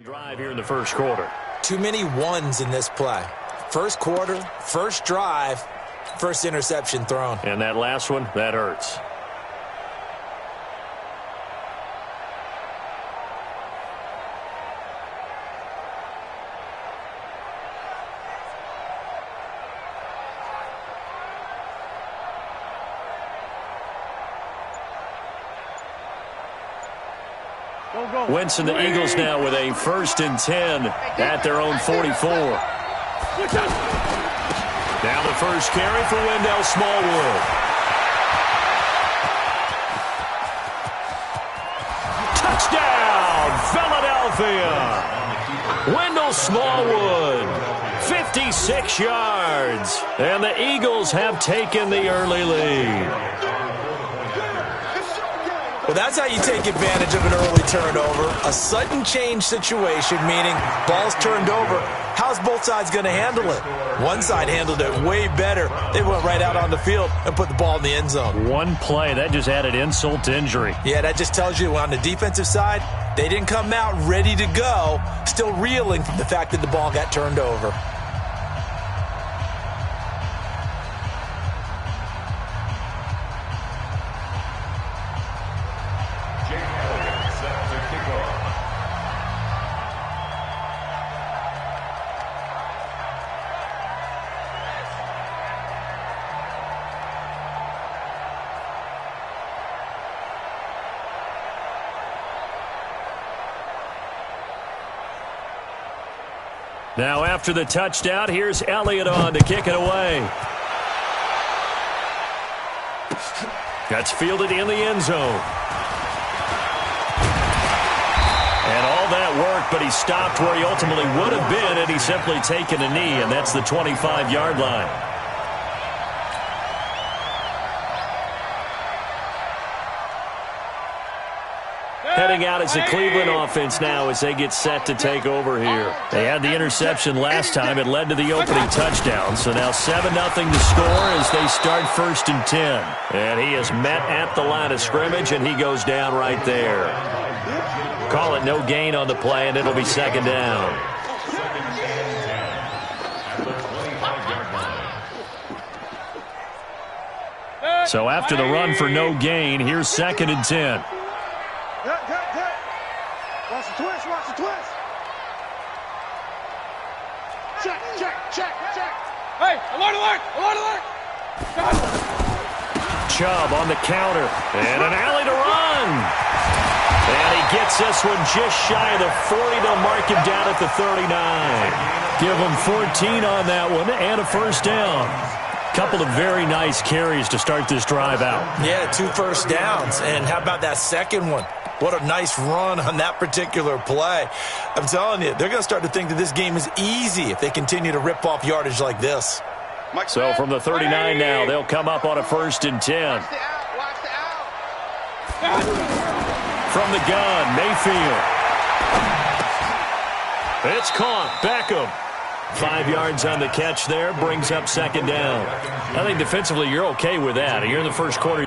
drive here in the first quarter. Too many ones in this play. First quarter, first drive, first interception thrown. And that last one, that hurts. Wentz and the Eagles now with a 1st and 10 at their own 44. Now the first carry for Wendell Smallwood. Touchdown, Philadelphia! Wendell Smallwood, 56 yards. And the Eagles have taken the early lead. Well, that's how you take advantage of an early turnover. A sudden change situation, meaning ball's turned over. How's both sides going to handle it? One side handled it way better. They went right out on the field and put the ball in the end zone. One play, that just added insult to injury. Yeah, that just tells you on the defensive side, they didn't come out ready to go, still reeling from the fact that the ball got turned over. Now after the touchdown, here's Elliott on to kick it away. That's fielded in the end zone. And all that work, but he stopped where he ultimately would have been had he simply taken a knee, and that's the 25-yard line. Heading out as the Cleveland offense now as they get set to take over here. They had the interception last time. It led to the opening touchdown. So now 7-0 to score as they start 1st and 10. And he is met at the line of scrimmage, and he goes down right there. Call it no gain on the play, and it'll be 2nd down. So after the run for no gain, here's 2nd and 10. Watch the twist, watch the twist. Check. Hey, alert. Chubb on the counter, and an alley to run. And he gets this one just shy of the 40. They'll mark him down at the 39. Give him 14 on that one and a 1st down. Couple of very nice carries to start this drive out. Yeah, 2 first downs. And how about that second one? What a nice run on that particular play. I'm telling you, they're going to start to think that this game is easy if they continue to rip off yardage like this. So from the 39 now, they'll come up on a 1st and 10. From the gun, Mayfield. It's caught. Beckham. 5 yards on the catch there, brings up 2nd down. I think defensively you're okay with that. You're in the first quarter.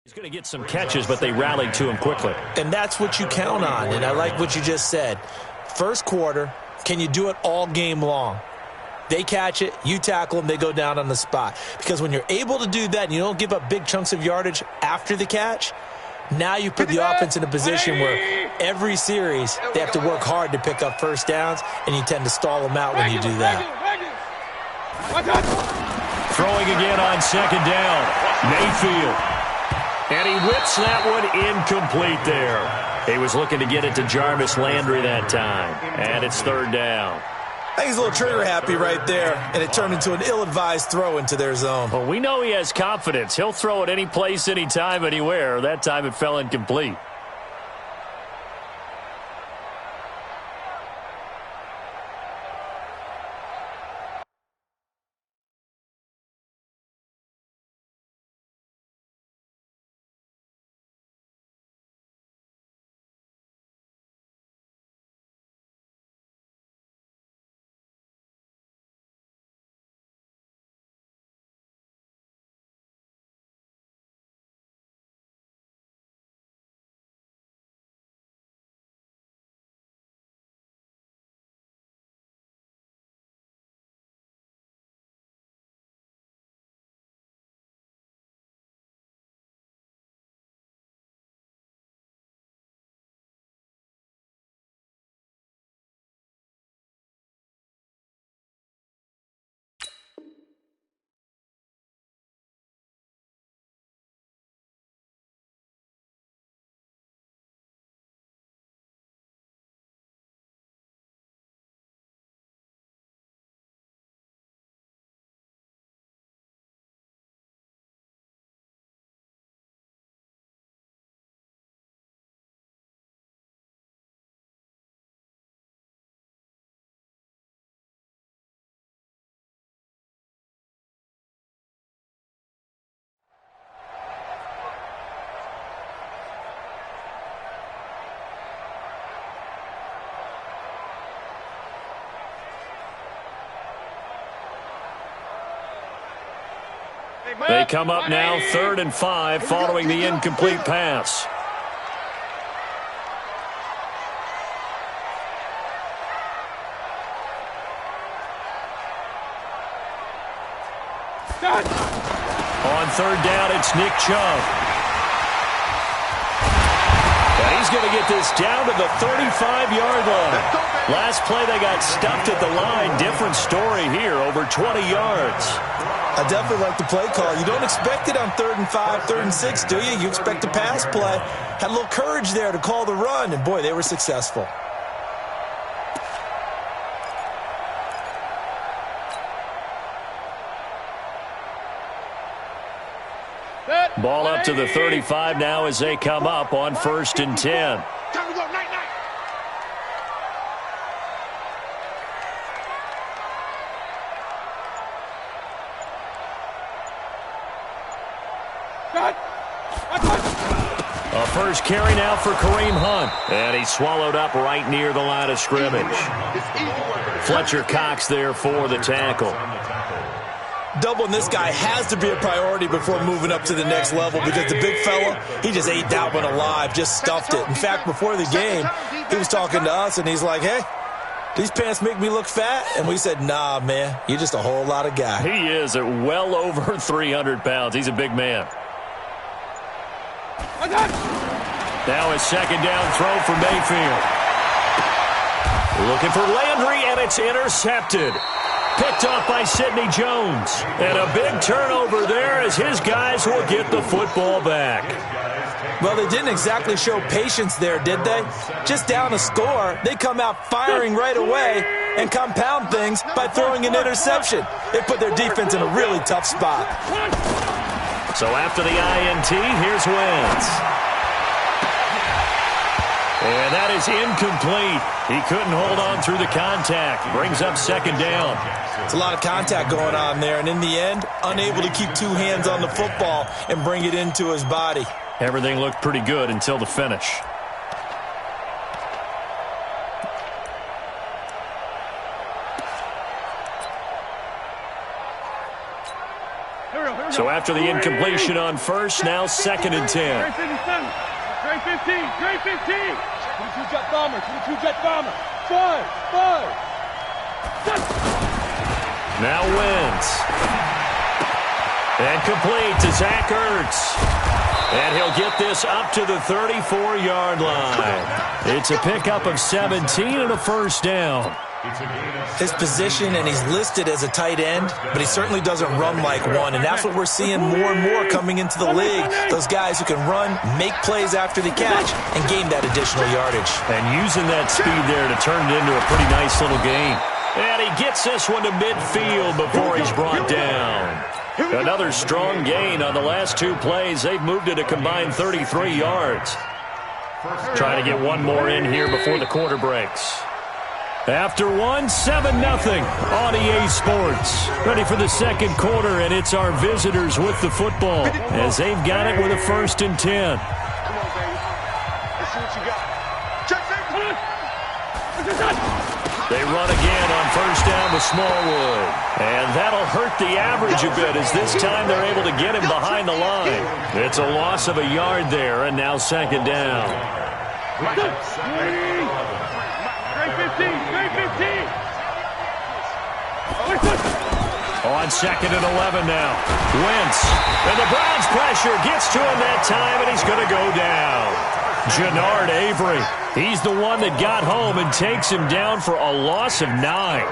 He's going to get some catches, but they rallied to him quickly. And that's what you count on, and I like what you just said. First quarter, can you do it all game long? They catch it, you tackle them, they go down on the spot. Because when you're able to do that and you don't give up big chunks of yardage after the catch, now you put the offense in a position where every series they have to work hard to pick up 1st downs, and you tend to stall them out when you do that. Throwing again on 2nd down, Mayfield. And he whips that one incomplete there. He was looking to get it to Jarvis Landry that time. And it's 3rd down. I think he's a little trigger happy right there, and it turned into an ill-advised throw into their zone. Well, we know he has confidence. He'll throw it any place, anytime, anywhere. That time it fell incomplete. They come up now 3rd and 5 following the incomplete pass. On 3rd down, it's Nick Chubb. And he's going to get this down to the 35-yard line. Last play, they got stuffed at the line. Different story here, over 20 yards. I definitely like the play call. You don't expect it on 3rd and 5, 3rd and 6, do you? You expect a pass play. Had a little courage there to call the run, and boy, they were successful. Ball up to the 35 now as they come up on 1st and 10. Time to go, night, night. A first carry now for Kareem Hunt. And he swallowed up right near the line of scrimmage. Fletcher Cox there for the tackle. Doubling this guy has to be a priority before moving up to the next level because the big fella, he just ate that one alive, just stuffed it. In fact, before the game, he was talking to us, and he's like, hey, these pants make me look fat? And we said, nah, man, you're just a whole lot of guy. He is at well over 300 pounds. He's a big man. Now a 2nd down throw for Mayfield. Looking for Landry, and it's intercepted. Picked off by Sidney Jones. And a big turnover there as his guys will get the football back. Well, they didn't exactly show patience there, did they? Just down a score, they come out firing right away and compound things by throwing an interception. They put their defense in a really tough spot. So after the INT, here's Wentz. And that is incomplete. He couldn't hold on through the contact. Brings up 2nd down. It's a lot of contact going on there, and in the end, unable to keep 2 hands on the football and bring it into his body. Everything looked pretty good until the finish. So after the incompletion on 1st, now 2nd and 10. Grade 15, grade 15. 22 jet bomber, 22 jet bomber. 5. Now Wentz. And complete to Zach Ertz. And he'll get this up to the 34-yard line. It's a pickup of 17 and a 1st down. His position, and he's listed as a tight end, but he certainly doesn't run like one, and that's what we're seeing more and more coming into the league. Those guys who can run, make plays after the catch, and gain that additional yardage. And using that speed there to turn it into a pretty nice little game. And he gets this one to midfield before he's brought down. Another strong gain on the last two plays. They've moved it a combined 33 yards. Trying to get one more in here before the quarter breaks. After one, 7-0 on EA Sports. Ready for the second quarter, and it's our visitors with the football as they've got it with a 1st and 10. Come on, baby. Let's see what you got. Check, They run again on 1st down with Smallwood. And that'll hurt the average a bit as this time they're able to get him behind the line. It's a loss of a yard there, and now 2nd down. On 2nd and 11 now. Wentz. And the Browns pressure gets to him that time, and he's going to go down. Jannard Avery. He's the one that got home and takes him down for a loss of 9.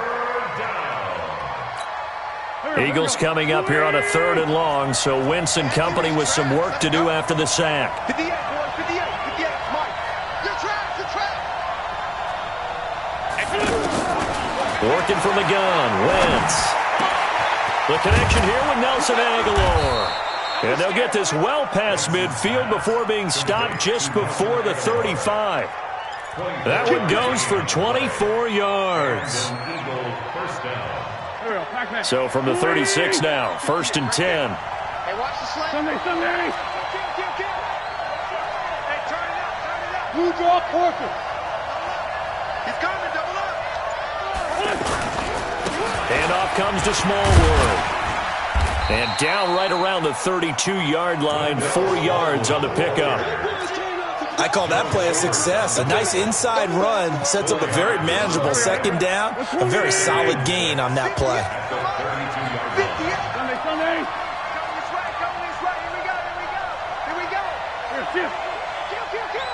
Eagles coming up here on a 3rd and long, so Wentz and company with some work to do after the sack. 58, boys, 58, Mike. You're trapped. Working from the gun, Wentz. The connection here with Nelson Aguilar. And they'll get this well past midfield before being stopped just before the 35. That one goes for 24 yards. So from the 36 now, 1st and 10. Hey, watch the slant. Sunday. Hey, turn it up. Blue draw, Porter. He's coming, double up. And off comes to Smallwood. And down right around the 32-yard line, 4 yards on the pickup. I call that play a success. A nice inside run sets up a very manageable 2nd down. A very solid gain on that play. Sunday. Coming this way. Here we go. Here. Kill.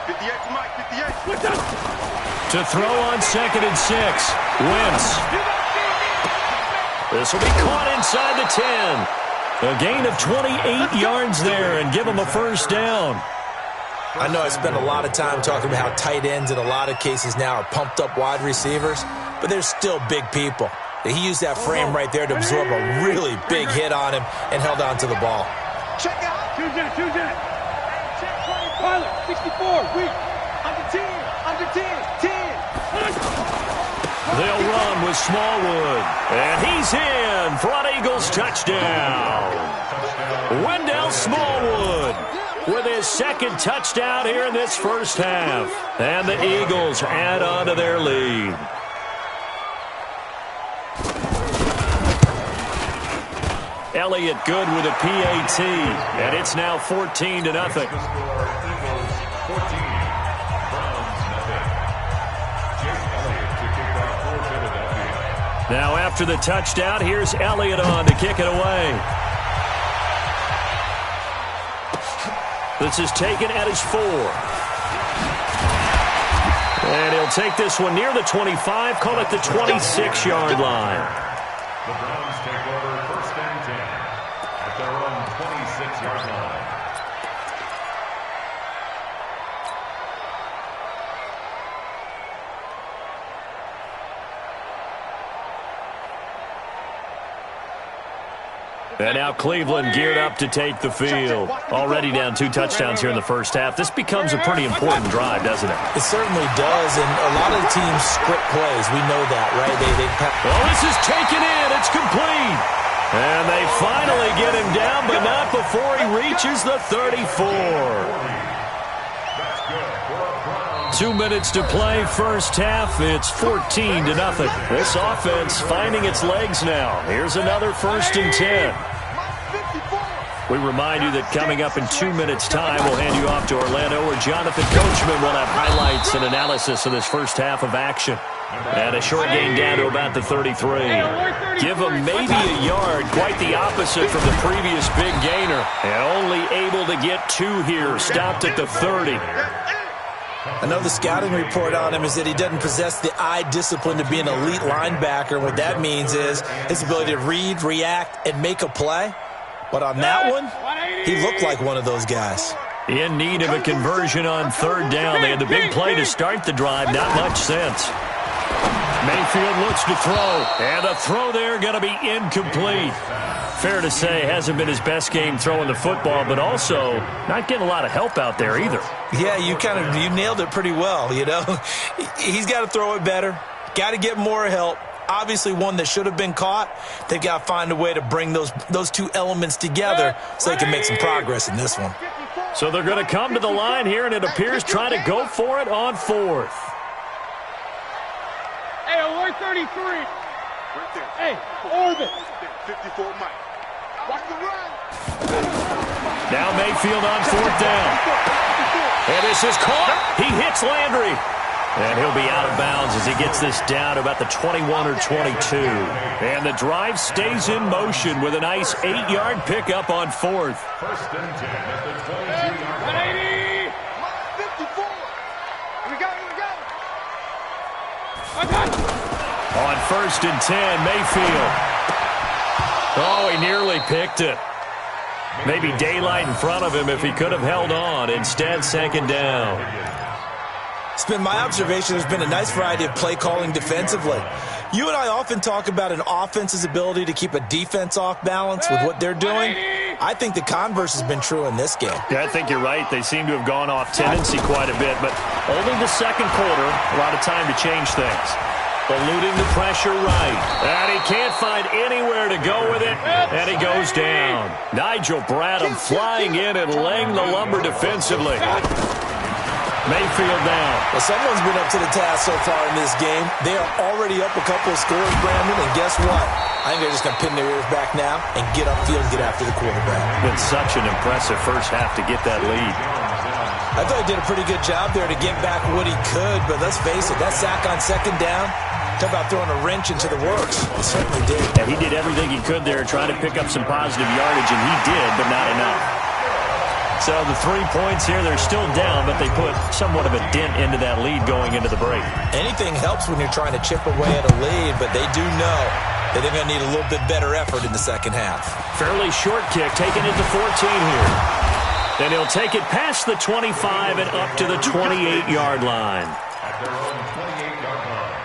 58 for Mike, 58. To throw on 2nd and 6. Wentz. This will be caught inside the 10. A gain of 28 yards there and give him a 1st down. I know I spent a lot of time talking about how tight ends in a lot of cases now are pumped up wide receivers, but they're still big people. He used that frame right there to absorb a really big hit on him and held on to the ball. Check out. Choose that. Check Pilot, 64, weak. Under 10. They'll run with Smallwood. And he's in for an Eagles touchdown. Wendell Smallwood with his 2nd touchdown here in this 1st half. And the Eagles add on to their lead. Elliott good with a PAT. And it's now 14-0. Now after the touchdown, here's Elliott on to kick it away. This is taken at his 4. And he'll take this one near the 25, call it the 26-yard line. The Browns take over 1st and 10 at their own 26-yard line. And now Cleveland geared up to take the field. Already down 2 touchdowns here in the 1st half. This becomes a pretty important drive, doesn't it? It certainly does, and a lot of the teams script plays. We know that, right? Well, this is taken in. It's complete. And they finally get him down, but not before he reaches the 34. 2 minutes to play, 1st half. It's 14-0. This offense finding its legs now. Here's another 1st and 10. We remind you that coming up in 2 minutes' time, we'll hand you off to Orlando, where Jonathan Coachman will have highlights and analysis of this 1st half of action. And a short gain down to about the 33. Give him maybe a yard, quite the opposite from the previous big gainer. And only able to get 2 here, stopped at the 30. I know the scouting report on him is that he doesn't possess the eye discipline to be an elite linebacker. What that means is his ability to read, react, and make a play. But on that one, he looked like one of those guys. In need of a conversion on 3rd down. They had the big play to start the drive. Not much sense. Mayfield looks to throw, and the throw there going to be incomplete. Fair to say, hasn't been his best game throwing the football, but also not getting a lot of help out there either. Yeah, you nailed it pretty well, you know. He's got to throw it better, got to get more help. Obviously one that should have been caught. They've got to find a way to bring those two elements together so they can make some progress in this one. So they're going to come to the line here, and it appears trying to go for it on fourth. Hey, alert 33. Right there. Hey, orbit. 54 Mike. Watch the run. Now Mayfield on fourth down. And this is caught. He hits Landry. And he'll be out of bounds as he gets this down to about the 21 or 22. And the drive stays in motion with a nice 8-yard pickup on fourth. First and 10 at the 22-yard line. 54. We got it. On first and 10, Mayfield. Oh, he nearly picked it. Maybe daylight in front of him if he could have held on. Instead, second down. It's been my observation there's been a nice variety of play calling defensively. You and I often talk about an offense's ability to keep a defense off balance with what they're doing. I think the converse has been true in this game. Yeah, I think you're right. They seem to have gone off tendency quite a bit, but only the second quarter, a lot of time to change things. Eluding the pressure right. And he can't find anywhere to go with it, and he goes down. Nigel Bradham flying in and laying the lumber defensively. Mayfield now. Well, someone's been up to the task so far in this game. They are already up a couple of scores, Brandon, and guess what? I think they're just going to pin their ears back now and get upfield and get after the quarterback. Been such an impressive first half to get that lead. I thought he did a pretty good job there to get back what he could, but let's face it, that sack on second down, talk about throwing a wrench into the works. He certainly did. Yeah, he did everything he could there, trying to pick up some positive yardage, and he did, but not enough. So the 3 points here, they're still down, but they put somewhat of a dent into that lead going into the break. Anything helps when you're trying to chip away at a lead, but they do know that they're going to need a little bit better effort in the second half. Fairly short kick, taken at the 14 here. Then he'll take it past the 25 and up to the 28-yard line. At their own 28-yard line.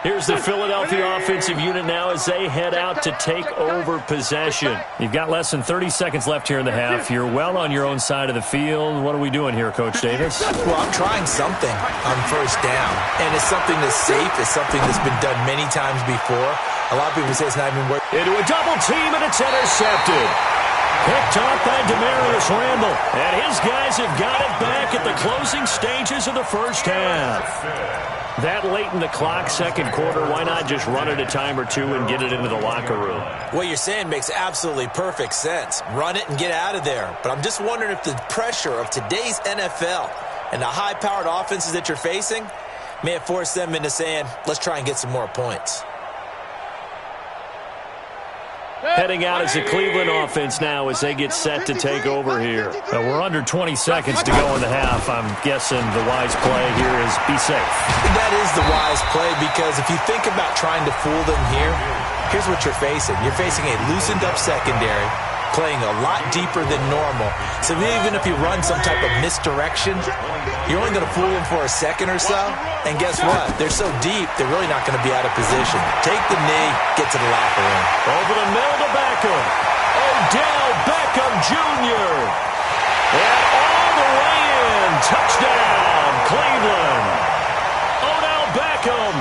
Here's the Philadelphia offensive unit now as they head out to take over possession. You've got less than 30 seconds left here in the half. You're well on your own side of the field. What are we doing here, Coach Davis? Well, I'm trying something on first down, and it's something that's safe. It's something that's been done many times before. A lot of people say it's not even worth it. Into a double team, and it's intercepted. Picked off by Demarius Randall. And his guys have got it back at the closing stages of the first half. That late in the clock, second quarter, why not just run it a time or two and get it into the locker room? What you're saying makes absolutely perfect sense. Run it and get out of there. But I'm just wondering if the pressure of today's NFL and the high-powered offenses that you're facing may have forced them into saying, let's try and get some more points. Heading out is the Cleveland offense now as they get set to take over here. We're under 20 seconds to go in the half. I'm guessing the wise play here is be safe. That is the wise play because if you think about trying to fool them here, here's what you're facing. You're facing a loosened-up secondary, playing a lot deeper than normal. So even if you run some type of misdirection, you're only going to fool them for a second or so. And guess what? They're so deep, they're really not going to be out of position. Take the knee, get to the locker room. Over the middle to Beckham. Odell Beckham Jr. And all the way in. Touchdown, Cleveland. Odell Beckham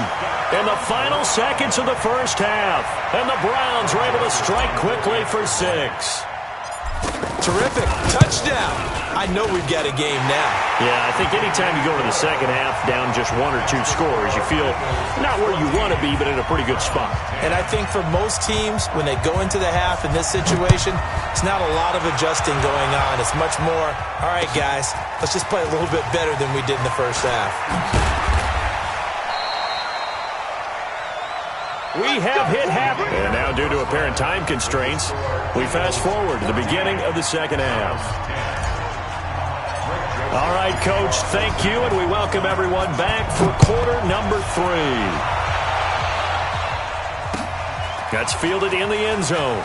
in the final seconds of the first half. And the Browns are able to strike quickly for 6. Terrific. Touchdown. I know we've got a game now. Yeah, I think anytime you go to the second half down just 1 or 2 scores, you feel not where you want to be, but in a pretty good spot. And I think for most teams, when they go into the half in this situation, it's not a lot of adjusting going on. It's much more, all right, guys, let's just play a little bit better than we did in the first half. We have hit half. And now, due to apparent time constraints, we fast forward to the beginning of the second half. All right, Coach, thank you, and we welcome everyone back for quarter number 3. That's fielded in the end zone.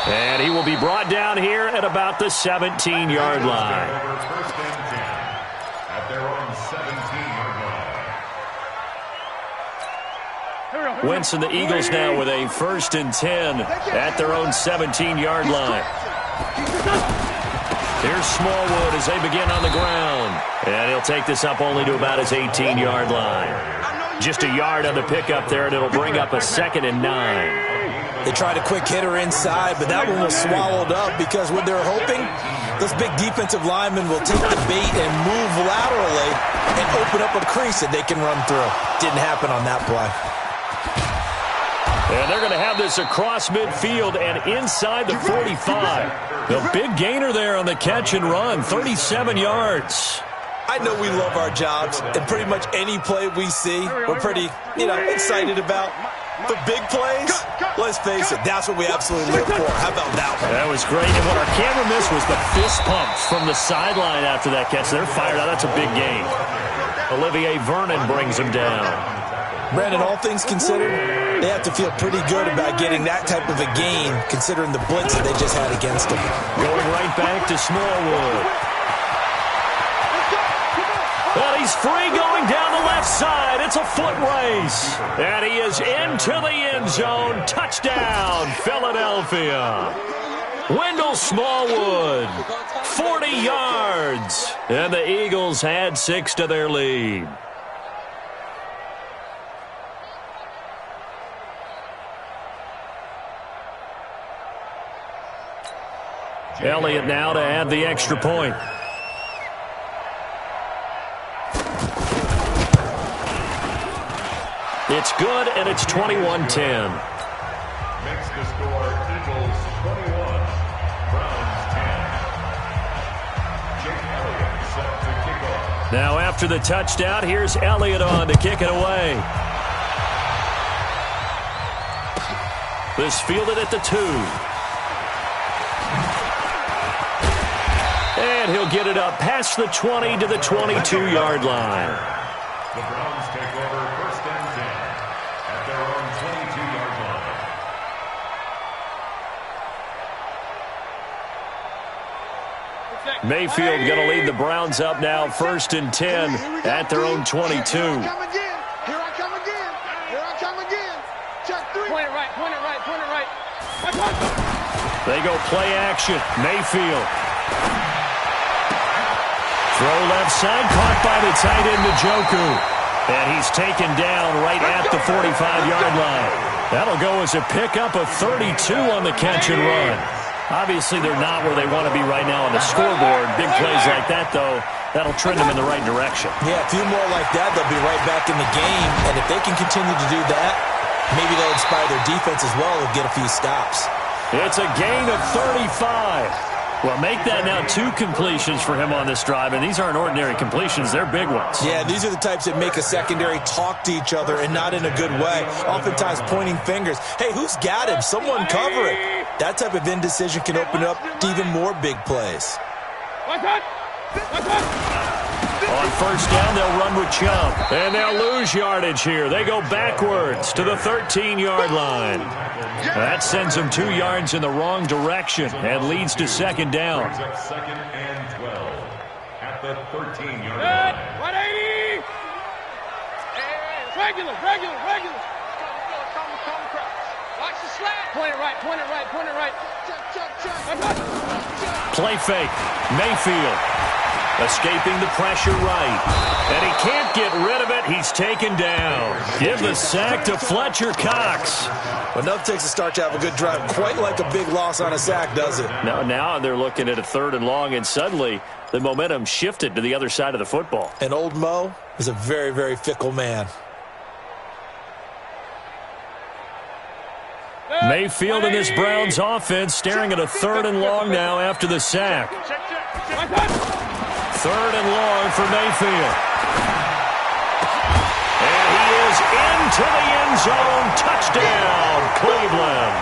And he will be brought down here at about the 17-yard line. Wentz and the Eagles now with a 1st and 10 at their own 17-yard line. Here's Smallwood as they begin on the ground. And he'll take this up only to about his 18-yard line. Just a yard on the pickup there, and it'll bring up a 2nd and 9. They tried a quick hitter inside, but that one was swallowed up because what they're hoping, those big defensive linemen will take the bait and move laterally and open up a crease that they can run through. Didn't happen on that play. And they're going to have this across midfield and inside the 45. The big gainer there on the catch and run, 37 yards. I know we love our jobs, and pretty much any play we see, we're pretty, excited about. The big plays, let's face it, that's what we absolutely live for. How about that one? That was great, and what our camera missed was the fist pumps from the sideline after that catch. They're fired out. That's a big gain. Olivier Vernon brings him down. Brandon, all things considered, they have to feel pretty good about getting that type of a gain, considering the blitz that they just had against them. Going right back to Smallwood. And he's free going down the left side. It's a foot race. And he is into the end zone. Touchdown, Philadelphia. Wendell Smallwood, 40 yards. And the Eagles add 6 to their lead. Elliott now to add the extra point. It's good, and it's 21-10. Makes the score Eagles 21, Browns 10. Jake Elliott set to kick off. Now after the touchdown, here's Elliott on to kick it away. This fielded at the 2. And he'll get it up past the 20 to the 22-yard line. The Browns take over 1st and 10 at their own 22-yard line. Mayfield going to lead the Browns up now, 1st and 10 at their own 22. Here I come again. Check 3. Point it right. They go play action. Mayfield. Throw left side, caught by the tight end, Njoku. And he's taken down right at the 45-yard line. That'll go as a pickup of 32 on the catch and run. Obviously, they're not where they want to be right now on the scoreboard. Big plays like that, though, that'll trend them in the right direction. Yeah, a few more like that, they'll be right back in the game. And if they can continue to do that, maybe they'll inspire their defense as well and get a few stops. It's a gain of 35. Well, make that now 2 completions for him on this drive, and these aren't ordinary completions. They're big ones. Yeah, these are the types that make a secondary talk to each other and not in a good way. Oftentimes pointing fingers. Hey, who's got him? Someone cover it. That type of indecision can open up to even more big plays. On 1st down, they'll run with Chubb. And they'll lose yardage here. They go backwards to the 13-yard line. That sends them 2 yards in the wrong direction and leads to 2nd down. 2nd and 12 at the 13-yard line. 180. Regular. Watch the slap. Point it right. Play fake. Mayfield escaping the pressure right. And he can't get rid of it. He's taken down. Give the sack to Fletcher Cox. Well, nothing takes a start to have a good drive. Quite like a big loss on a sack, does it? Now they're looking at a 3rd and long, and suddenly the momentum shifted to the other side of the football. And old Mo is a very, very fickle man. Mayfield and this Browns offense staring at a 3rd and long now after the sack. 3rd and long for Mayfield. And he is into the end zone. Touchdown, Cleveland.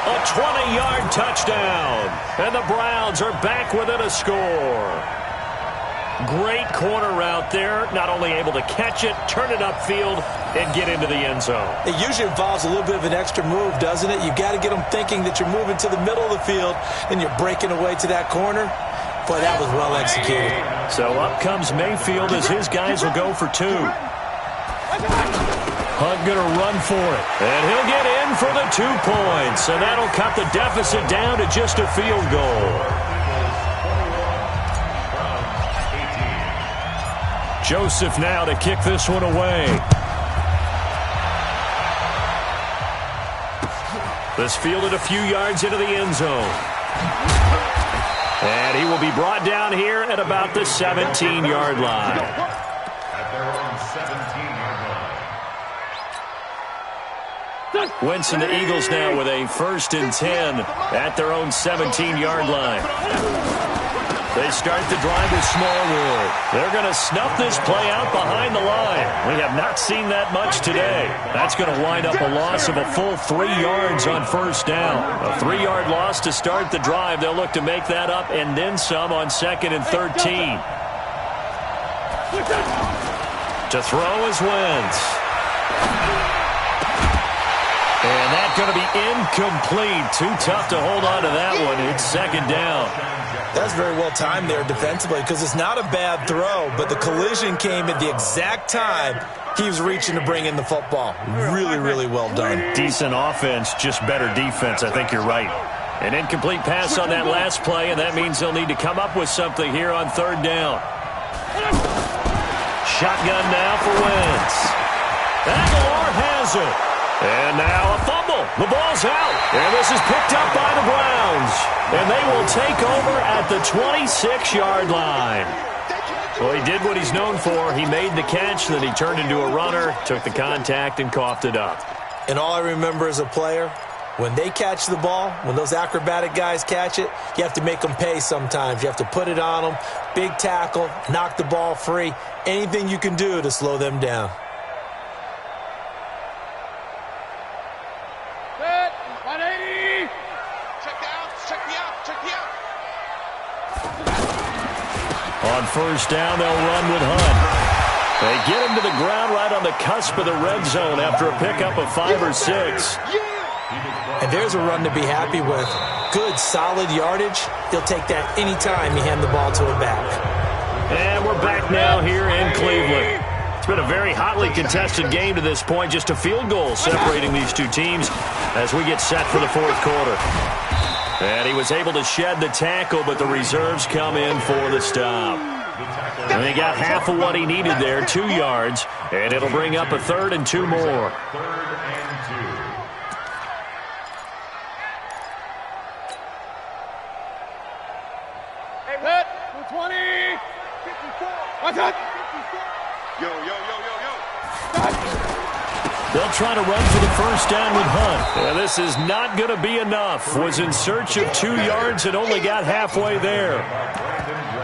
A 20-yard touchdown. And the Browns are back within a score. Great corner route there. Not only able to catch it, turn it upfield, and get into the end zone. It usually involves a little bit of an extra move, doesn't it? You got to get them thinking that you're moving to the middle of the field and you're breaking away to that corner. Boy, that was well executed. So up comes Mayfield as his guys will go for 2. Hunt going to run for it. And he'll get in for the 2 points. And that'll cut the deficit down to just a field goal. Joseph now to kick this one away. This fielded a few yards into the end zone. And he will be brought down here at about the 17-yard line. At their own 17-yard line. Wentz and the Eagles now with a 1st and 10 at their own 17-yard line. They start the drive with Smallwood. They're going to snuff this play out behind the line. We have not seen that much today. That's going to wind up a loss of a full 3 yards on 1st down. A 3-yard loss to start the drive. They'll look to make that up and then some on 2nd and 13. To throw is Wentz. And that's going to be incomplete. Too tough to hold on to that one. It's 2nd down. That's very well timed there defensively because it's not a bad throw, but the collision came at the exact time he was reaching to bring in the football. Really, really well done. Decent offense, just better defense. I think you're right. An incomplete pass on that last play, and that means they'll need to come up with something here on 3rd down. Shotgun now for Wentz. Aguilar has it. And now a fumble. The ball's out. And this is picked up by the Browns. And they will take over at the 26-yard line. Well, he did what he's known for. He made the catch, then he turned into a runner, took the contact, and coughed it up. And all I remember as a player, when they catch the ball, when those acrobatic guys catch it, you have to make them pay sometimes. You have to put it on them, big tackle, knock the ball free, anything you can do to slow them down. On 1st down, they'll run with Hunt. They get him to the ground right on the cusp of the red zone after a pickup of 5 or 6. And there's a run to be happy with. Good, solid yardage. He'll take that any time you hand the ball to him back. And we're back now here in Cleveland. It's been a very hotly contested game to this point. Just a field goal separating these two teams as we get set for the 4th quarter. And he was able to shed the tackle, but the reserves come in for the stop. And he got half of what he needed there, 2 yards, and it'll bring up a 3rd and 2 more. 3rd and 2. Hey, what? 20. 54. What's that? Yo. They'll try to run for the 1st down with Hunt. And this is not going to be enough. Was in search of 2 yards and only got halfway there.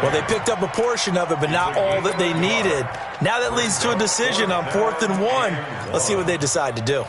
Well, they picked up a portion of it, but not all that they needed. Now that leads to a decision on 4th and 1. Let's see what they decide to do.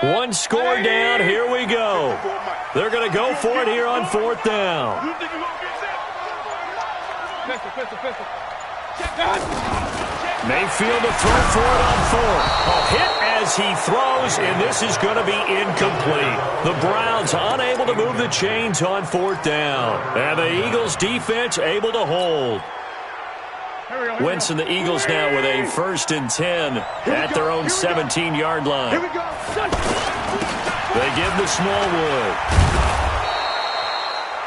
One score down. Here we go. They're going to go for it here on 4th down. Mayfield to throw for it on 4th. A hit as he throws, and this is going to be incomplete. The Browns unable to move the chains on 4th down. And the Eagles defense able to hold. Wentz and the Eagles now with a 1st and 10 at their own 17-yard line. They give to Smallwood.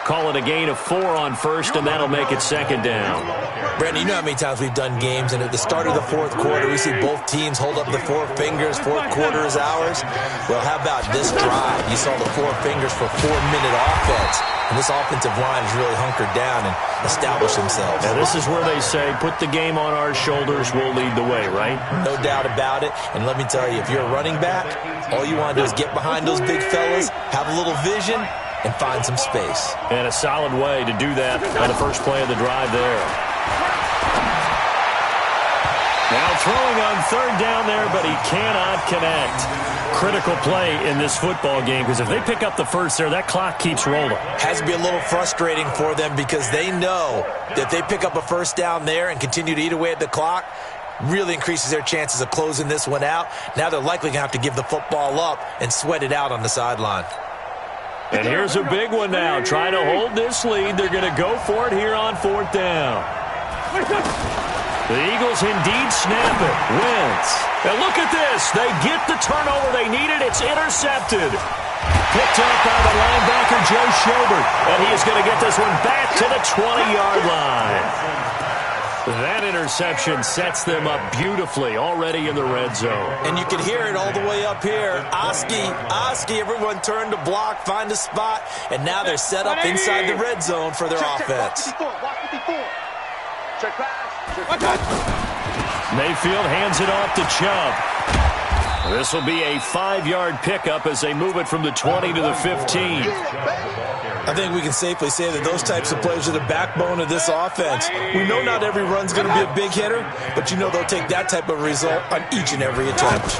Call it a gain of 4 on 1st, and that'll make it 2nd down. Brandon, you know how many times we've done games, and at the start of the 4th quarter, we see both teams hold up the 4 fingers. 4th quarter is ours. Well, how about this drive? You saw the 4 fingers for 4-minute offense. And this offensive line has really hunkered down and established themselves. Now, this is where they say, put the game on our shoulders, we'll lead the way, right? No doubt about it. And let me tell you, if you're a running back, all you want to do is get behind those big fellas, have a little vision, and find some space. And a solid way to do that on the first play of the drive there. Now throwing on third down there, but he cannot connect. Critical play in this football game, because if they pick up the first there, that clock keeps rolling. Has to be a little frustrating for them because they know that if they pick up a first down there and continue to eat away at the clock, really increases their chances of closing this one out. Now they're likely going to have to give the football up and sweat it out on the sideline. And here's a big one now. Trying to hold this lead. They're going to go for it here on fourth down. The Eagles indeed snap it. Wentz. And look at this. They get the turnover they needed. It's intercepted. Picked up by the linebacker, Joe Schobert. And he is going to get this one back to the 20-yard line. That interception sets them up beautifully already in the red zone. And you can hear it all the way up here. Oski, everyone turned to block, find a spot, and now they're set up inside the red zone for their offense. Mayfield hands it off to Chubb. This will be a 5-yard pickup as they move it from the 20 to the 15. I think we can safely say that those types of plays are the backbone of this offense. We know not every run's going to be a big hitter, but you know they'll take that type of result on each and every attempt.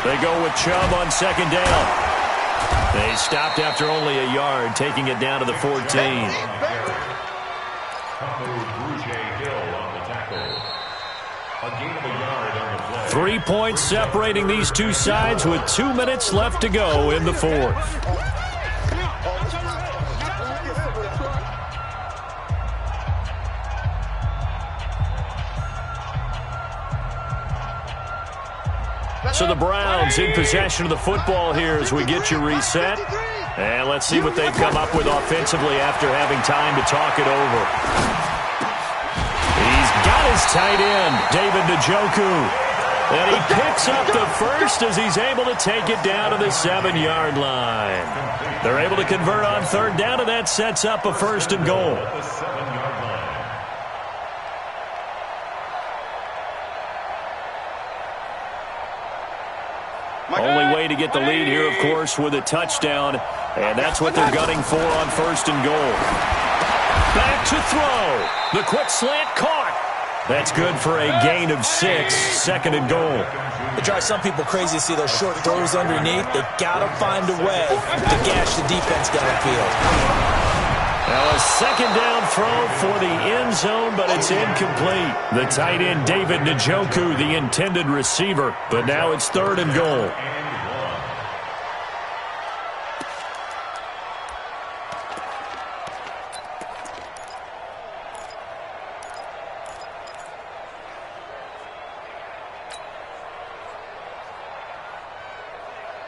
They go with Chubb on second down. They stopped after only a yard, taking it down to the 14. 3 points separating these two sides with 2 minutes left to go in the fourth. So the Browns in possession of the football here as we get you reset. And let's see what they've come up with offensively after having time to talk it over. He's got his tight end, David Njoku. And he picks up the first as he's able to take it down to the 7-yard line. They're able to convert on third down, and that sets up a first and goal. Only way to get the lead here, of course, with a touchdown. And that's what they're gunning for on first and goal. Back to throw. The quick slant caught. That's good for a gain of 6, second and goal. It drives some people crazy to see those short throws underneath. They got to find a way to gash the defense downfield. Now a second down throw for the end zone, but it's incomplete. The tight end, David Njoku, the intended receiver. But now it's third and goal.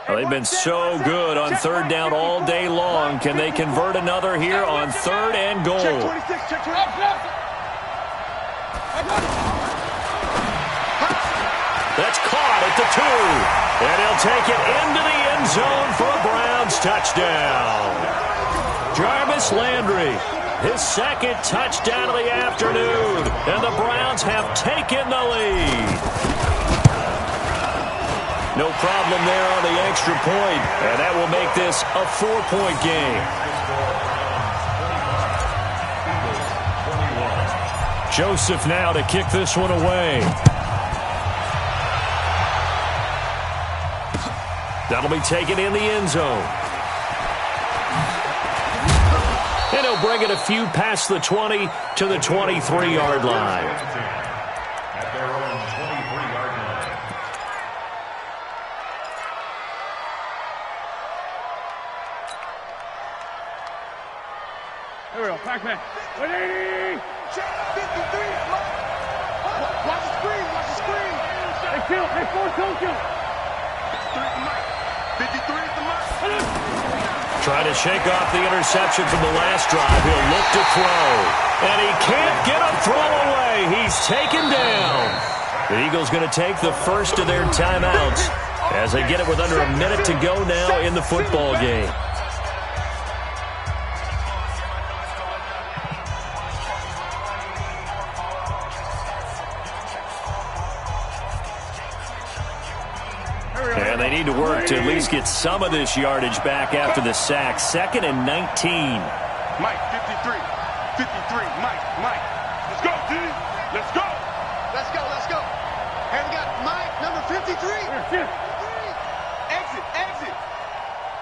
They've been so good on third down all day long. Can they convert another here on third and goal? That's caught at the 2. And he'll take it into the end zone for a Browns touchdown. Jarvis Landry, his second touchdown of the afternoon. And the Browns have taken the lead. No problem there on the extra point, and that will make this a 4-point game. Joseph now to kick this one away. That'll be taken in the end zone. And he'll bring it a few past the 20 to the 23-yard line. Pac-Man. 180! Check 53! Watch the screen! Watch the screen! Hey, kill! Hey, force, don't kill! 53 is the mark! Trying to shake off the interception from the last drive. He'll look to throw. And he can't get a throw away. He's taken down. The Eagles going to take the first of their timeouts as they get it with under a minute to go now in the football game. And they need to work to at least get some of this yardage back after the sack. 2nd and 19. Mike, 53. 53. Mike. Let's go, dude. Let's go. Let's go. And we got Mike, number 53. Exit.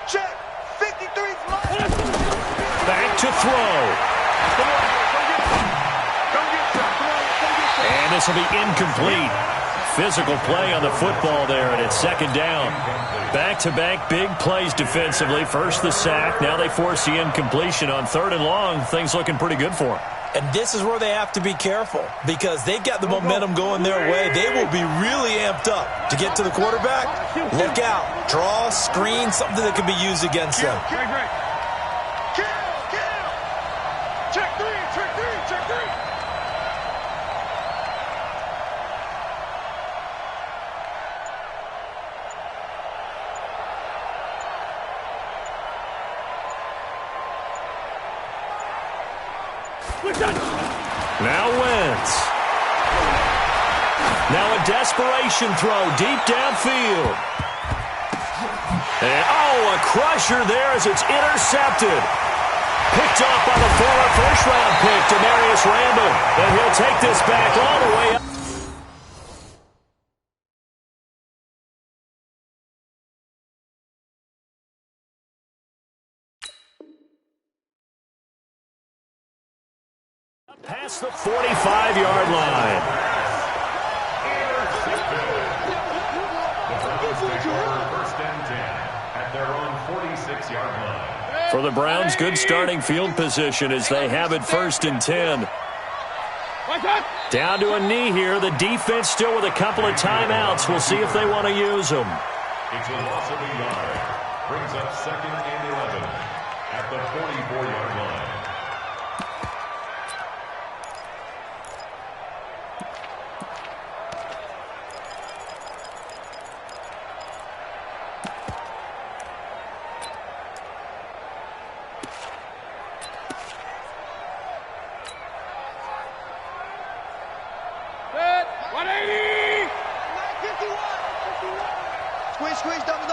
Check. 53's Mike. Back to throw. And this will be incomplete. Physical play on the football there, and it's second down. Back-to-back big plays defensively. First the sack. Now they force the incompletion on 3rd and long. Things looking pretty good for them. And this is where they have to be careful because they've got the momentum going their way. They will be really amped up to get to the quarterback. Look out. Draw, screen, something that can be used against them. Check three. Now Wentz. Now a desperation throw deep downfield. And, a crusher there as it's intercepted. Picked off by the former first-round pick, Demarius Randall. And he'll take this back all the way up. Past the 45-yard line. First and 10 at their own 46-yard line. For the Browns, good starting field position as they have it 1st and 10. Down to a knee here. The defense still with a couple of timeouts. We'll see if they want to use them. It's a loss of a yard. Brings up 2nd and 11 at the 44-yard line. Squeeze, double.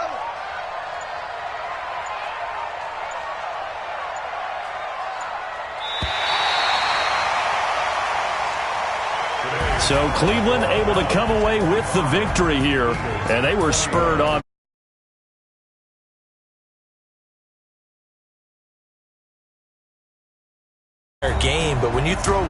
So Cleveland able to come away with the victory here, and they were spurred on. Game, but when you throw